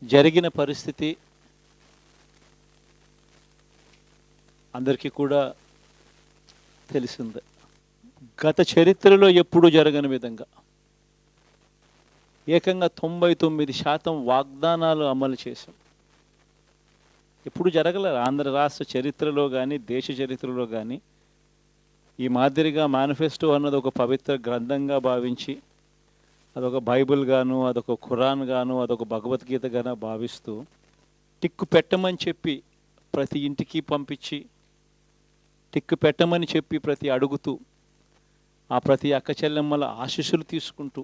జరిగిన పరిస్థితి అందరికీ కూడా తెలిసిందే. గత చరిత్రలో ఎప్పుడూ జరగని విధంగా ఏకంగా 99% వాగ్దానాలు అమలు చేశాం. ఎప్పుడు జరగలేదు ఆంధ్ర రాష్ట్ర చరిత్రలో కానీ దేశ చరిత్రలో కానీ ఈ మాదిరిగా మేనిఫెస్టో అన్నది ఒక పవిత్ర గ్రంథంగా భావించి అదొక బైబిల్ గాను, అదొక ఖురాన్ గాను, అదొక భగవద్గీత గాను భావిస్తూ టిక్కు పెట్టమని చెప్పి ప్రతి ఇంటికి పంపించి టిక్కు పెట్టమని చెప్పి ప్రతి అడుగుతూ ఆ ప్రతి అక్క చెల్లెమ్మల ఆశీస్సులు తీసుకుంటూ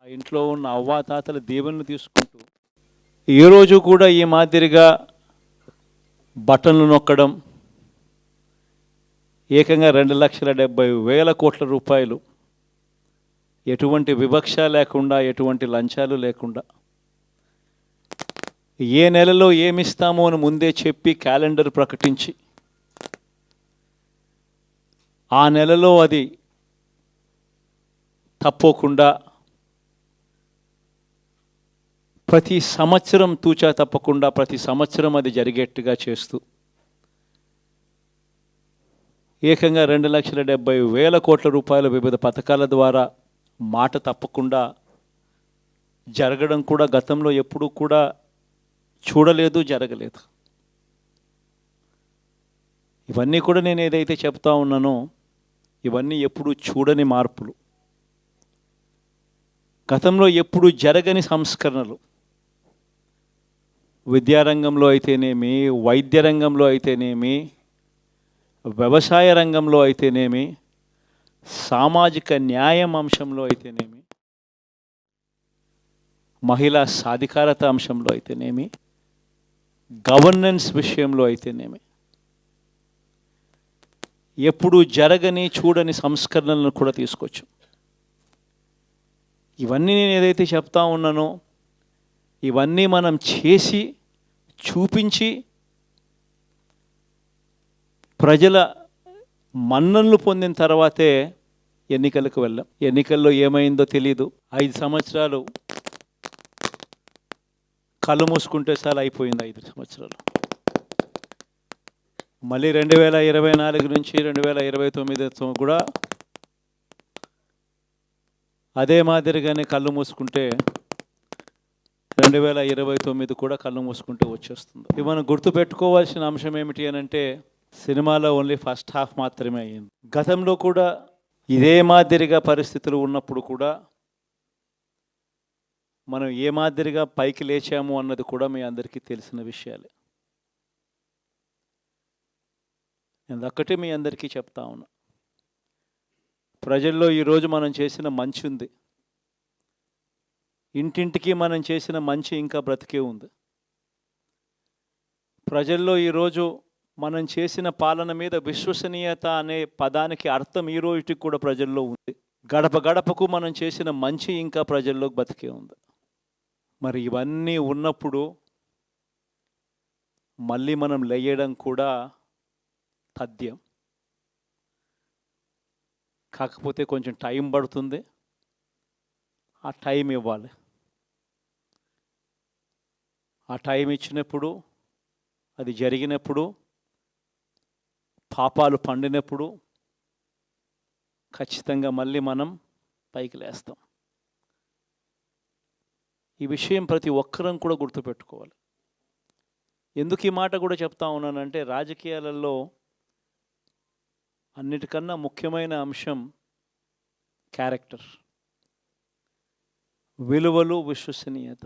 ఆ ఇంట్లో ఉన్న అవ్వాతాతల దీవెనలు తీసుకుంటూ ఏ రోజు కూడా ఈ మాదిరిగా బటన్లు నొక్కడం ఏకంగా 2,70,000 కోట్ల రూపాయలు ఎటువంటి వివక్ష లేకుండా ఎటువంటి లంచాలు లేకుండా ఏ నెలలో ఏమిస్తామో అని ముందే చెప్పి క్యాలెండర్ ప్రకటించి ఆ నెలలో అది తప్పకుండా ప్రతి సంవత్సరం తూచా తప్పకుండా ప్రతి సంవత్సరం అది జరిగేట్టుగా చేస్తూ ఏకంగా 2,70,000 కోట్ల రూపాయల వివిధ పథకాల ద్వారా మాట తప్పకుండా జరగడం కూడా గతంలో ఎప్పుడూ కూడా చూడలేదు, జరగలేదు. ఇవన్నీ కూడా నేను ఏదైతే చెప్తా ఉన్నానో ఇవన్నీ ఎప్పుడూ చూడని మార్పులు, గతంలో ఎప్పుడూ జరగని సంస్కరణలు. విద్యారంగంలో అయితేనేమి, వైద్య రంగంలో అయితేనేమి, వ్యవసాయ రంగంలో అయితేనేమి, సామాజిక న్యాయం అంశంలో అయితేనేమి, మహిళా సాధికారత అంశంలో అయితేనేమి, గవర్నెన్స్ విషయంలో అయితేనేమి ఎప్పుడు జరగని చూడని సంస్కరణలను కూడా తీసుకొచ్చు. ఇవన్నీ నేను ఏదైతే చెప్తా ఉన్నానో ఇవన్నీ మనం చేసి చూపించి ప్రజల మన్ననలు పొందిన తర్వాతే ఎన్నికలకు వెళ్ళాం. ఎన్నికల్లో ఏమైందో తెలీదు. 5 సంవత్సరాలు కళ్ళు మూసుకుంటే చాలా అయిపోయింది. 5 సంవత్సరాలు మళ్ళీ 2024 నుంచి 2029 కూడా అదే మాదిరిగానే కళ్ళు మూసుకుంటే 2029 కూడా కళ్ళు మూసుకుంటే వచ్చేస్తుంది. ఇది మనం గుర్తుపెట్టుకోవాల్సిన అంశం ఏమిటి అని అంటే సినిమాలో ఓన్లీ ఫస్ట్ హాఫ్ మాత్రమే అయ్యింది. గతంలో కూడా ఇదే మాదిరిగా పరిస్థితులు ఉన్నప్పుడు కూడా మనం ఏ మాదిరిగా పైకి లేచాము అన్నది కూడా మీ అందరికీ తెలిసిన విషయాలే. నేను ఒక్కటే మీ అందరికీ చెప్తా ఉన్నా, ప్రజల్లో ఈరోజు మనం చేసిన మంచి ఉంది. ఇంటింటికి మనం చేసిన మంచి ఇంకా బ్రతికే ఉంది. ప్రజల్లో ఈరోజు మనం చేసిన పాలన మీద విశ్వసనీయత అనే పదానికి అర్థం ఈ రోజుకి కూడా ప్రజల్లో ఉంది. గడప గడపకు మనం చేసిన మంచి ఇంకా ప్రజల్లో బతికే ఉంది. మరి ఇవన్నీ ఉన్నప్పుడు మళ్ళీ మనం లేయడం కూడా తథ్యం. కాకపోతే కొంచెం టైం పడుతుంది. ఆ టైం ఇవ్వాలి. ఆ టైం ఇచ్చినప్పుడు, అది జరిగినప్పుడు, పాపాలు పండినప్పుడు ఖచ్చితంగా మళ్ళీ మనం పైకి లేస్తాం. ఈ విషయం ప్రతి ఒక్కరం కూడా గుర్తుపెట్టుకోవాలి. ఎందుకు ఈ మాట కూడా చెప్తా ఉన్నానంటే రాజకీయాలలో అన్నిటికన్నా ముఖ్యమైన అంశం క్యారెక్టర్, విలువలు, విశ్వసనీయత.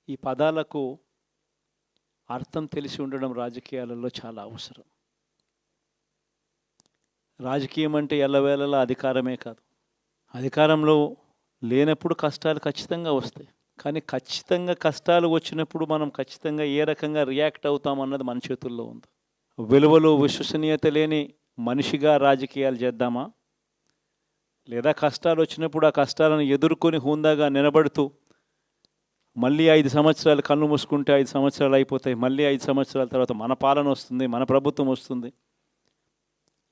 ఈ పదాలకు అర్థం తెలిసి ఉండడం రాజకీయాలలో చాలా అవసరం. రాజకీయం అంటే ఎల్లవేళలా అధికారమే కాదు. అధికారంలో లేనప్పుడు కష్టాలు ఖచ్చితంగా వస్తాయి. కానీ ఖచ్చితంగా కష్టాలు వచ్చినప్పుడు మనం ఖచ్చితంగా ఏ రకంగా రియాక్ట్ అవుతామన్నది మన చేతుల్లో ఉంది. విలువలు, విశ్వసనీయత లేని మనిషిగా రాజకీయాలు చేద్దామా, లేదా కష్టాలు వచ్చినప్పుడు ఆ కష్టాలను ఎదుర్కొని హుందాగా నిలబడుతూ మళ్ళీ 5 సంవత్సరాలు కళ్ళు మూసుకుంటే 5 సంవత్సరాలు అయిపోతాయి, మళ్ళీ 5 సంవత్సరాల తర్వాత మన పాలన వస్తుంది, మన ప్రభుత్వం వస్తుంది,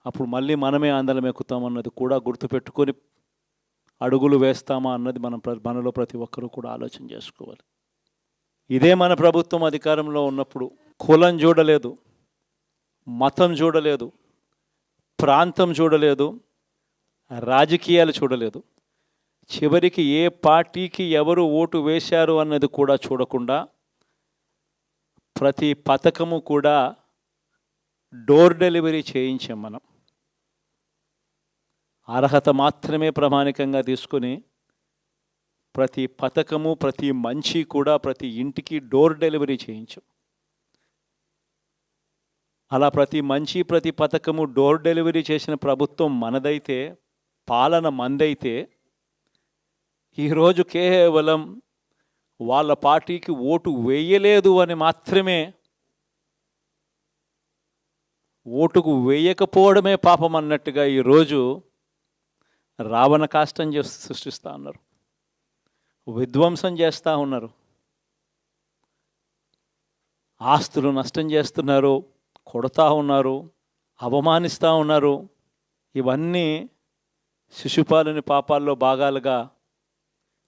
అప్పుడు మళ్ళీ మనమే ఆందోళన ఎక్కుతామన్నది కూడా గుర్తుపెట్టుకొని అడుగులు వేస్తామా అన్నది మనలో ప్రతి ఒక్కరూ కూడా ఆలోచన చేసుకోవాలి. ఇదే మన ప్రభుత్వం అధికారంలో ఉన్నప్పుడు కులం చూడలేదు, మతం చూడలేదు, ప్రాంతం చూడలేదు, రాజకీయాలు చూడలేదు. చివరికి ఏ పార్టీకి ఎవరు ఓటు వేశారు అన్నది కూడా చూడకుండా ప్రతి పథకము కూడా డోర్ డెలివరీ చేయించాం మనం. అర్హత మాత్రమే ప్రామాణికంగా తీసుకొని ప్రతి పథకము, ప్రతి మంచి కూడా ప్రతి ఇంటికి డోర్ డెలివరీ చేయించాం. అలా ప్రతి మంచి, ప్రతి పథకము డోర్ డెలివరీ చేసిన ప్రభుత్వం మనదైతే, పాలన మందైతే, ఈరోజు కేవలం వాళ్ళ పార్టీకి ఓటు వేయలేదు అని మాత్రమే, ఓటుకు వేయకపోవడమే పాపం అన్నట్టుగా ఈరోజు రావణ కాష్టం సృష్టిస్తూ ఉన్నారు, విధ్వంసం చేస్తూ ఉన్నారు, ఆస్తులు నష్టం చేస్తున్నారు, కొడతా ఉన్నారు, అవమానిస్తూ ఉన్నారు. ఇవన్నీ శిశుపాలుని పాపాల్లో భాగాలుగా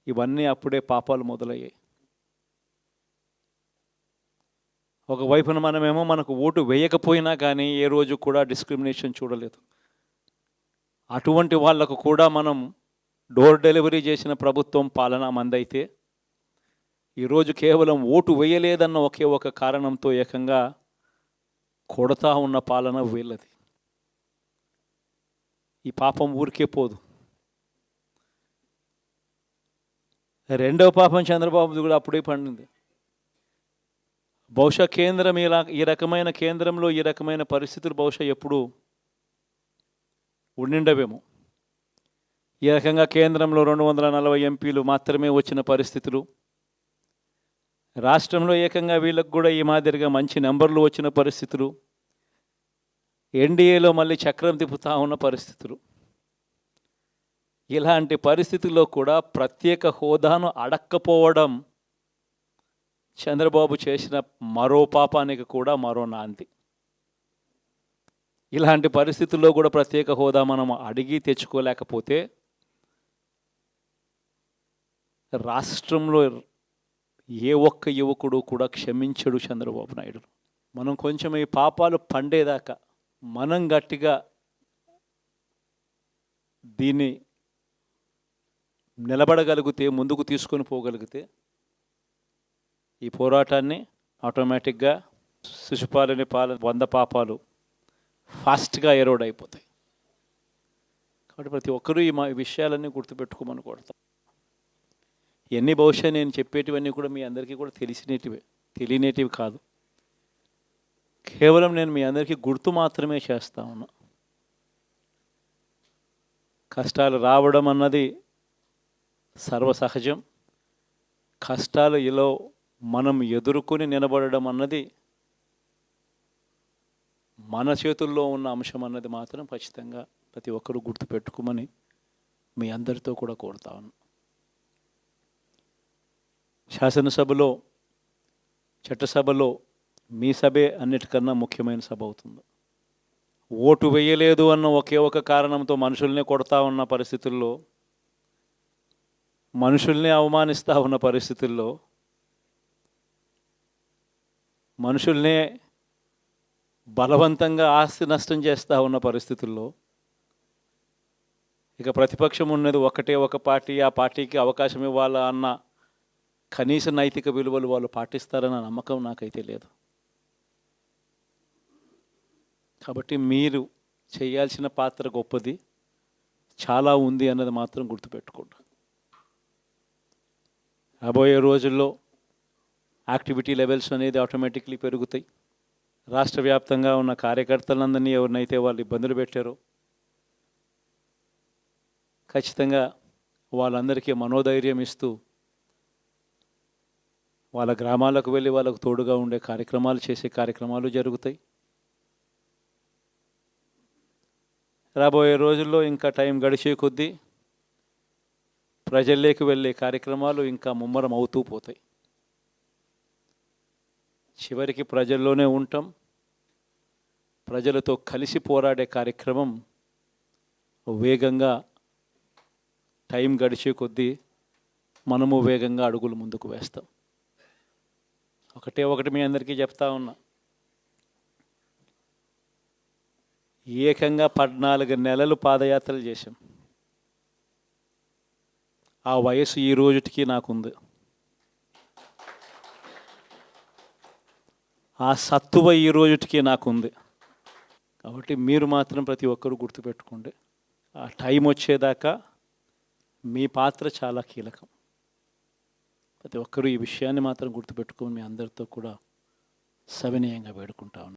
ఇవన్నీ అప్పుడే పాపాలు మొదలయ్యాయి. ఒకవైపున మనమేమో మనకు ఓటు వేయకపోయినా కానీ ఏ రోజు కూడా డిస్క్రిమినేషన్ చూడలేదు. అటువంటి వాళ్లకు కూడా మనం డోర్ డెలివరీ చేసిన ప్రభుత్వం పాలన మందైతే, ఈరోజు కేవలం ఓటు వేయలేదన్న ఒకే ఒక కారణంతో ఏకంగా కొడతా ఉన్న పాలన వీళ్ళది. ఈ పాపం ఊరికే పోదు. రెండవ పాపం చంద్రబాబుది కూడా అప్పుడే పండింది. బహుశా కేంద్రం ఈ రకమైన కేంద్రంలో ఈ రకమైన పరిస్థితులు బహుశా ఎప్పుడు ఉండిండవేమో. ఈ రకంగా కేంద్రంలో 240 ఎంపీలు మాత్రమే వచ్చిన పరిస్థితులు, రాష్ట్రంలో ఏకంగా వీళ్ళకు కూడా ఈ మాదిరిగా మంచి నెంబర్లు వచ్చిన పరిస్థితులు, ఎన్డీఏలో మళ్ళీ చక్రం తిప్పుతా ఉన్న పరిస్థితులు. ఇలాంటి పరిస్థితుల్లో కూడా ప్రత్యేక హోదాను అడక్కపోవడం చంద్రబాబు చేసిన మరో పాపానికి కూడా మరో నాంది. ఇలాంటి పరిస్థితుల్లో కూడా ప్రత్యేక హోదా మనం అడిగి తెచ్చుకోలేకపోతే రాష్ట్రంలో ఏ ఒక్క యువకుడు కూడా క్షమించడు చంద్రబాబు నాయుడు. మనం కొంచెం ఈ పాపాలు పండేదాకా మనం గట్టిగా దీన్ని నిలబడగలిగితే, ముందుకు తీసుకొని పోగలిగితే ఈ పోరాటాన్ని ఆటోమేటిక్గా శిశుపాలుని 100 పాపాలు ఫాస్ట్గా ఎరోడ్ అయిపోతాయి. కాబట్టి ప్రతి ఒక్కరూ ఈ విషయాలన్నీ గుర్తుపెట్టుకోమని కోరుతాం. ఎన్ని బహుశా నేను చెప్పేటివన్నీ కూడా మీ అందరికీ కూడా తెలియనేటివి కాదు. కేవలం నేను మీ అందరికీ గుర్తు మాత్రమే చేస్తా ఉన్నా. కష్టాలు రావడం అన్నది సర్వసహజం. కష్టాలు ఇలా మనం ఎదుర్కొని నిలబడడం అన్నది మన చేతుల్లో ఉన్న అంశం అన్నది మాత్రం ఖచ్చితంగా ప్రతి ఒక్కరూ గుర్తుపెట్టుకోమని మీ అందరితో కూడా కోరుతా ఉన్నాను. శాసనసభలో, చట్టసభలో మీ సభే అన్నిటికన్నా ముఖ్యమైన సభ అవుతుంది. ఓటు వేయలేదు అన్న ఒకే ఒక కారణంతో మనుషుల్ని కొడతా ఉన్న పరిస్థితుల్లో, మనుషుల్ని అవమానిస్తూ ఉన్న పరిస్థితుల్లో, మనుషుల్నే బలవంతంగా ఆస్తి నష్టం చేస్తూ ఉన్న పరిస్థితుల్లో ఇక ప్రతిపక్షం ఉన్నది ఒకటే ఒక పార్టీ, ఆ పార్టీకి అవకాశం ఇవ్వాలా అన్న కనీస నైతిక విలువలు వాళ్ళు పాటిస్తారన్న నమ్మకం నాకైతే లేదు. కాబట్టి మీరు చేయాల్సిన పాత్ర గొప్పది, చాలా ఉంది అన్నది మాత్రం గుర్తుపెట్టుకోండి. రాబోయే రోజుల్లో యాక్టివిటీ లెవెల్స్ అనేది ఆటోమేటిక్లీ పెరుగుతాయి. రాష్ట్ర వ్యాప్తంగా ఉన్న కార్యకర్తలందరినీ ఎవరినైతే వాళ్ళు ఇబ్బందులు పెట్టారో ఖచ్చితంగా వాళ్ళందరికీ మనోధైర్యం ఇస్తూ వాళ్ళ గ్రామాలకు వెళ్ళి వాళ్ళకు తోడుగా ఉండే కార్యక్రమాలు చేసే కార్యక్రమాలు జరుగుతాయి. రాబోయే రోజుల్లో ఇంకా టైం గడిచే కొద్దీ ప్రజల్లోకి వెళ్ళే కార్యక్రమాలు ఇంకా ముమ్మరం అవుతూ పోతాయి. చివరికి ప్రజల్లోనే ఉంటాం. ప్రజలతో కలిసి పోరాడే కార్యక్రమం వేగంగా టైం గడిచే కొద్దీ మనము వేగంగా అడుగులు ముందుకు వేస్తాం. ఒకటి మీ అందరికీ చెప్తా ఉన్నా, ఏకంగా 14 నెలలు పాదయాత్రలు చేశాం. ఆ వయసు ఈ రోజుటికి నాకుంది. ఆ సత్తువ ఈ రోజుటికి నాకుంది. కాబట్టి మీరు మాత్రం ప్రతి ఒక్కరూ గుర్తుపెట్టుకోండి, ఆ టైం వచ్చేదాకా మీ పాత్ర చాలా కీలకం. ప్రతి ఒక్కరూ ఈ విషయాన్ని మాత్రం గుర్తుపెట్టుకొని మీ అందరితో కూడా సవినయంగా వేడుకుంటా ఉన్నాను.